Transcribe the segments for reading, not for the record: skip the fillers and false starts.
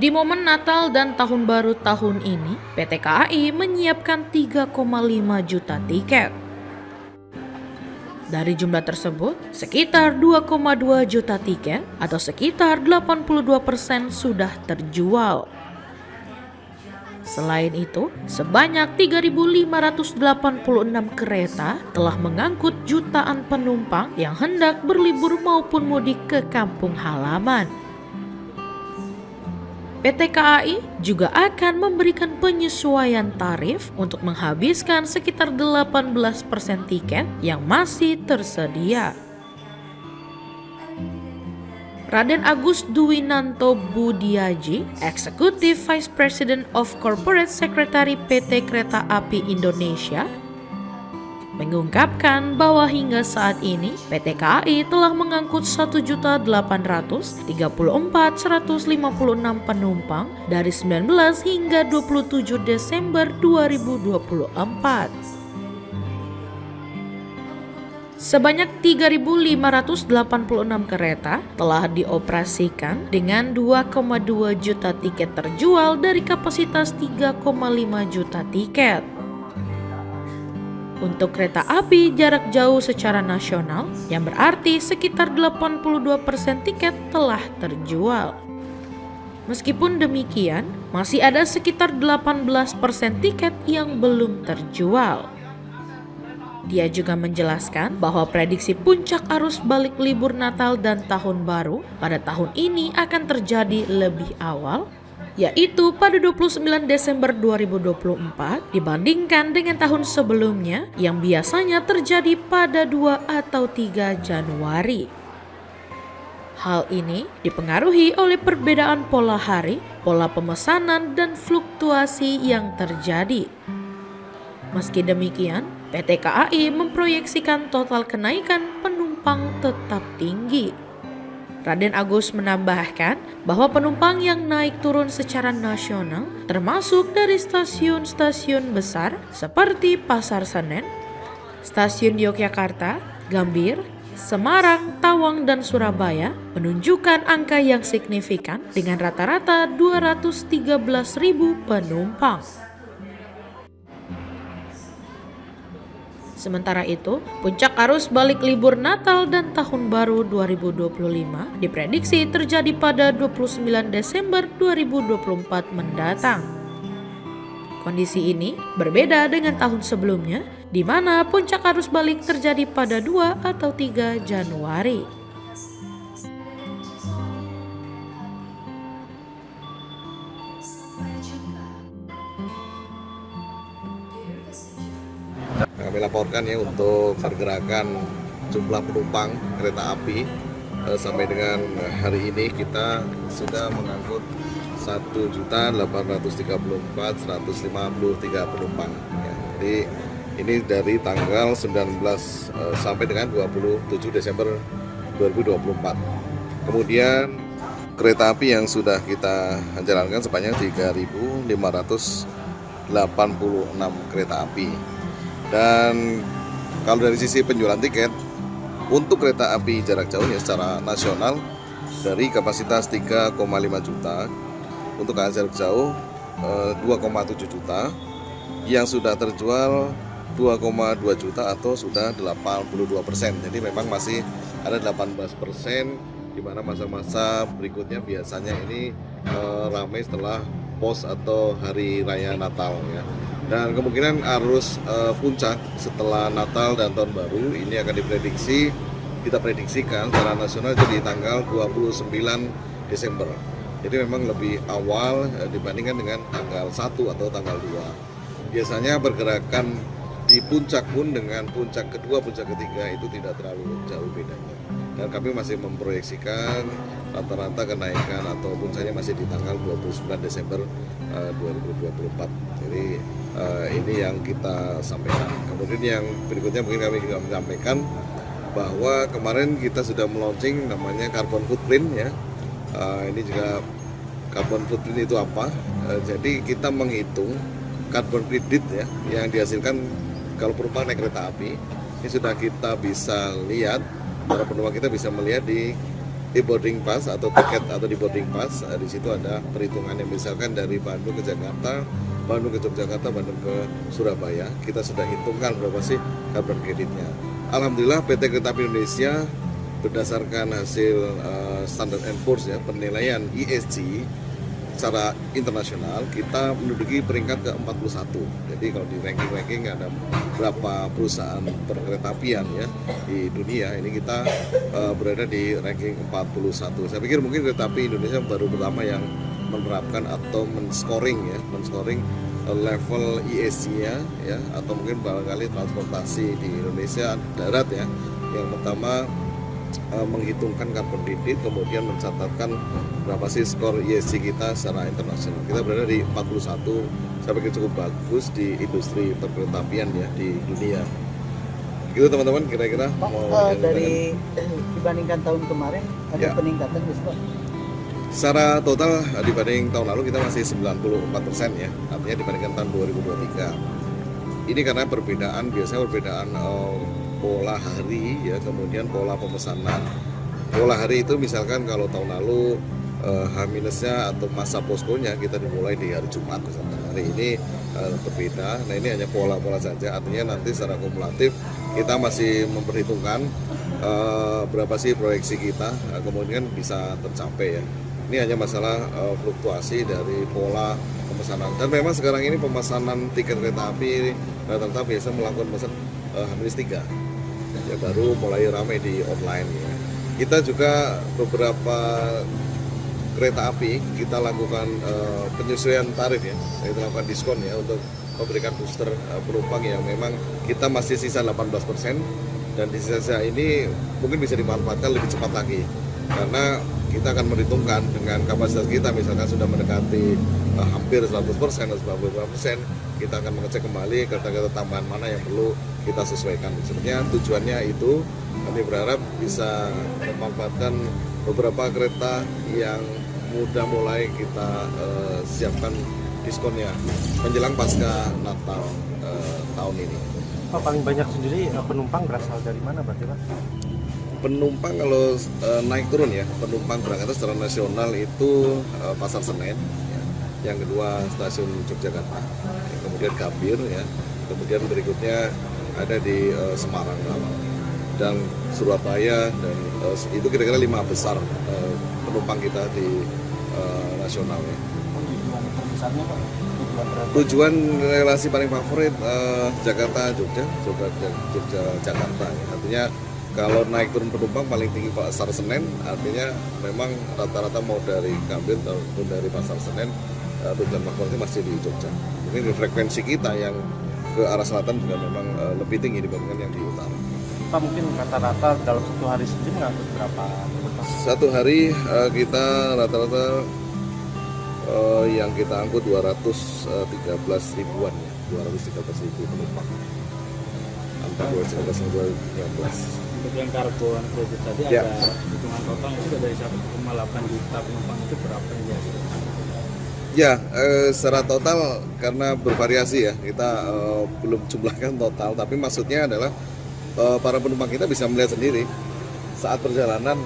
Di momen Natal dan Tahun Baru tahun ini, PT KAI menyiapkan 3,5 juta tiket. Dari jumlah tersebut, sekitar 2,2 juta tiket atau sekitar 82% sudah terjual. Selain itu, sebanyak 3.586 kereta telah mengangkut jutaan penumpang yang hendak berlibur maupun mudik ke kampung halaman. PT KAI juga akan memberikan penyesuaian tarif untuk menghabiskan sekitar 18% tiket yang masih tersedia. Raden Agus Dwinanto Budiaji, Executive Vice President of Corporate Secretary PT Kereta Api Indonesia, mengungkapkan bahwa hingga saat ini PT KAI telah mengangkut 1.834.156 penumpang dari 19 hingga 27 Desember 2024. Sebanyak 3.586 kereta telah dioperasikan dengan 2,2 juta tiket terjual dari kapasitas 3,5 juta tiket. Untuk kereta api jarak jauh secara nasional, yang berarti sekitar 82% tiket telah terjual. Meskipun demikian, masih ada sekitar 18% tiket yang belum terjual. Dia juga menjelaskan bahwa prediksi puncak arus balik libur Natal dan Tahun Baru pada tahun ini akan terjadi lebih awal, yaitu pada 29 Desember 2024 dibandingkan dengan tahun sebelumnya yang biasanya terjadi pada 2 atau 3 Januari. Hal ini dipengaruhi oleh perbedaan pola hari, pola pemesanan, dan fluktuasi yang terjadi. Meski demikian, PT KAI memproyeksikan total kenaikan penumpang tetap tinggi. Raden Agus menambahkan bahwa penumpang yang naik turun secara nasional termasuk dari stasiun-stasiun besar seperti Pasar Senen, Stasiun Yogyakarta, Gambir, Semarang, Tawang, dan Surabaya menunjukkan angka yang signifikan dengan rata-rata 213.000 penumpang. Sementara itu, puncak arus balik libur Natal dan Tahun Baru 2025 diprediksi terjadi pada 29 Desember 2024 mendatang. Kondisi ini berbeda dengan tahun sebelumnya, di mana puncak arus balik terjadi pada 2 atau 3 Januari. Kami laporkan ya untuk pergerakan jumlah penumpang kereta api sampai dengan hari ini kita sudah mengangkut 1.834.153 penumpang. Ya, jadi ini dari tanggal 19 sampai dengan 27 Desember 2024. Kemudian kereta api yang sudah kita jalankan sebanyak 3.586 kereta api. Dan kalau dari sisi penjualan tiket untuk kereta api jarak jauh ya secara nasional dari kapasitas 3,5 juta untuk jarak jauh 2,7 juta yang sudah terjual 2,2 juta atau sudah 82%. Jadi memang masih ada 18% di mana masa-masa berikutnya biasanya ini ramai setelah pos atau hari raya Natal ya. Dan kemungkinan arus puncak setelah Natal dan Tahun Baru ini akan kita prediksikan secara nasional jadi tanggal 29 Desember. Jadi memang lebih awal dibandingkan dengan tanggal 1 atau tanggal 2. Biasanya pergerakan di puncak pun dengan puncak kedua, puncak ketiga itu tidak terlalu jauh bedanya. Dan kami masih memproyeksikan rata-rata kenaikan atau puncaknya masih di tanggal 29 Desember 2024. Jadi ini yang kita sampaikan. Kemudian yang berikutnya mungkin kami juga menyampaikan bahwa kemarin kita sudah meluncing namanya carbon footprint ya. Ini juga carbon footprint itu apa? Jadi kita menghitung carbon credit ya yang dihasilkan kalau penumpang naik kereta api. Ini sudah kita bisa lihat, para penumpang kita bisa melihat di e-boarding pass atau tiket atau di boarding pass, di situ ada perhitungannya, misalkan dari Bandung ke Jakarta, Bandung ke Yogyakarta, Bandung ke Surabaya, kita sudah hitungkan berapa sih carbon kreditnya. Alhamdulillah PT Kereta Api Indonesia berdasarkan hasil Standard & Poor's ya, penilaian ESG secara internasional, kita menduduki peringkat ke-41. Jadi kalau di ranking-ranking ada berapa perusahaan perkeretaapian ya di dunia, ini kita berada di ranking 41. Saya pikir mungkin Kereta Api Indonesia baru pertama yang menerapkan atau men-scoring level ESG-nya ya, atau mungkin barangkali transportasi di Indonesia darat ya, yang pertama menghitungkan carbon kredit, kemudian mencatatkan berapa sih skor ESG kita secara internasional. Kita berada di 41, saya pikir cukup bagus di industri perkeretaapian ya di dunia. Gitu teman-teman, kira-kira Pak, dari dibandingkan tahun kemarin ada ya, peningkatan Gus Pak? secara total dibanding tahun lalu kita masih 94% ya, artinya dibandingkan tahun 2023. Ini karena biasanya perbedaan pola hari ya, kemudian pola pemesanan. Pola hari itu misalkan kalau tahun lalu H-nya atau masa poskonya kita dimulai di hari Jumat misalkan. Hari ini berbeda. Nah, ini hanya pola-pola saja, artinya nanti secara kumulatif kita masih memperhitungkan berapa sih proyeksi kita, kemudian bisa tercapai ya. Ini hanya masalah fluktuasi dari pola pemesanan. Dan memang sekarang ini pemesanan tiket kereta api rata-rata biasa melakukan pemesan H-3 ya, baru mulai ramai di online ya. Kita juga beberapa kereta api kita lakukan penyesuaian tarif ya, kita lakukan diskon ya untuk memberikan booster penumpang yang memang kita masih sisa 18%, dan di sisa ini mungkin bisa dimanfaatkan lebih cepat lagi karena kita akan merhitungkan dengan kapasitas kita, misalkan sudah mendekati hampir 100% atau 95%, kita akan mengecek kembali kereta-kereta tambahan mana yang perlu kita sesuaikan. Sebenarnya tujuannya itu kami berharap bisa memanfaatkan beberapa kereta yang mudah mulai kita siapkan diskonnya menjelang pasca Natal tahun ini. Pak, paling banyak sendiri penumpang berasal dari mana berarti Pak? Penumpang kalau naik turun ya, penumpang berangkat secara nasional itu Pasar Senen ya. Yang kedua stasiun Yogyakarta ya, kemudian Gambir ya, kemudian berikutnya ada di Semarang dan Surabaya, dan itu kira-kira 5 besar penumpang kita di nasional ya. Tujuan terbesarnya Pak? Tujuan relasi paling favorit Jakarta Jogja Jakarta ya. Artinya kalau naik turun penumpang paling tinggi Pasar Senen, artinya memang rata-rata mau dari Gambir ataupun dari Pasar Senen, tujuan favoritnya masih di Jogja. Mungkin frekuensi kita yang ke arah selatan juga memang lebih tinggi dibandingkan yang di utara. Pak, mungkin rata-rata dalam satu hari sendiri mengangkut berapa penumpang? Satu hari kita rata-rata yang kita angkut 213 ribuan ya, 213 ribu penumpang antara 2013 dan 2015. Untuk yang karbon kredit tadi ya, ada hitungan total sudah dari 1,8 juta penumpang itu berapa yang dihasilkan? Ya, secara total karena bervariasi ya, kita belum jumlahkan total, tapi maksudnya adalah para penumpang kita bisa melihat sendiri saat perjalanan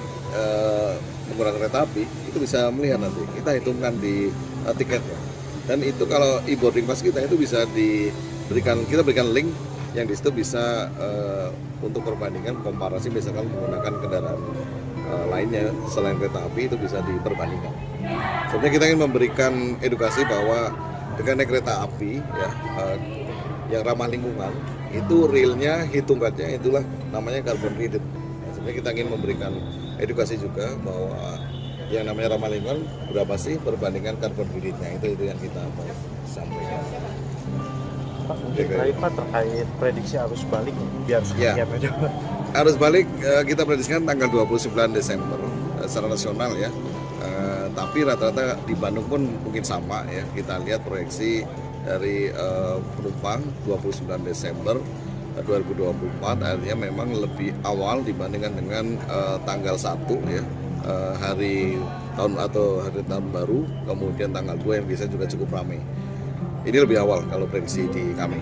menggunakan kereta api, itu bisa melihat nanti, kita hitungkan di tiketnya. Dan itu kalau e-boarding pass kita itu bisa kita berikan link yang di situ bisa untuk perbandingan komparasi, misalkan menggunakan kendaraan lainnya selain kereta api, itu bisa diperbandingkan. Sebenarnya kita ingin memberikan edukasi bahwa dengan naik kereta api ya, yang ramah lingkungan, itu realnya hitungannya itulah namanya carbon credit. Nah, sebenarnya kita ingin memberikan edukasi juga bahwa yang namanya ramah lingkungan berapa sih perbandingan carbon creditnya, itu yang kita mau sampaikan. Pak, mungkin terakhir Pak terkait prediksi arus balik biar seperti apa juga. Arus balik kita prediksikan tanggal 29 Desember secara nasional ya. Tapi rata-rata di Bandung pun mungkin sama ya. Kita lihat proyeksi dari penumpang 29 Desember 2024, artinya memang lebih awal dibandingkan dengan tanggal 1 ya, hari tahun baru, kemudian tanggal 2 yang biasanya juga cukup ramai. Ini lebih awal kalau prediksi di kami.